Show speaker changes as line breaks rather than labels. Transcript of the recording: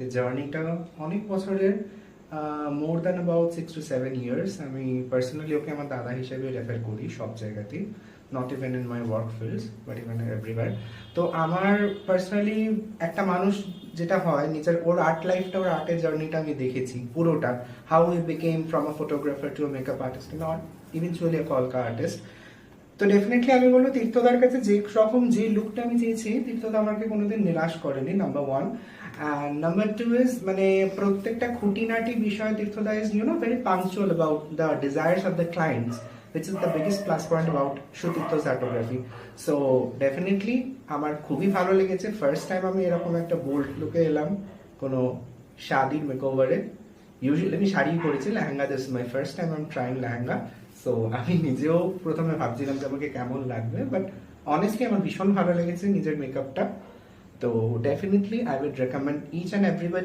এই জার্নিটা অনেক বছরের, more than about 6 to 7 years। আমি পার্সোনালি ওকে আমার দাদা হিসেবে রেফার করি সব জায়গাতেই, not even in my work fields but even everywhere. তো আমার পার্সোনালি একটা মানুষ যেটা হয় নিজের ওর আর্ট লাইফটা, ওর আর্টের জার্নিটা আমি দেখেছি পুরোটা, how he became from a photographer to a makeup artist not eventually a কলকা আর্টিস্ট। তো ডেফিনেটলি আমি বলবো তীর্থদার কাছে যে রকম যে লুকটা আমি চেয়েছি, তীর্থদা আমাকে কোনোদিন নিরাশ করেনি, number one. And number two is মানে প্রত্যেকটা খুঁটিনাটি বিষয় তীর্থদা is very punctual about the desires of the clients, which is the biggest plus point about সুতীর্থ's photography. So definitely আমার খুবই ভালো লেগেছে। ফার্স্ট টাইম আমি এরকম একটা বোল্ড লুকে এলাম কোনো শাদির মেকওভারে। ইউজুয়ালি আমি শাড়ি পরেছি, lehenga this my first time I am trying lehenga. So আমি নিজেও প্রথমে ভাবছিলাম যে আমাকে কেমন লাগবে, বাট অনেস্টলি আমার ভীষণ ভালো লেগেছে নিজের মেকআপটা। তো definitely I would recommend each and everybody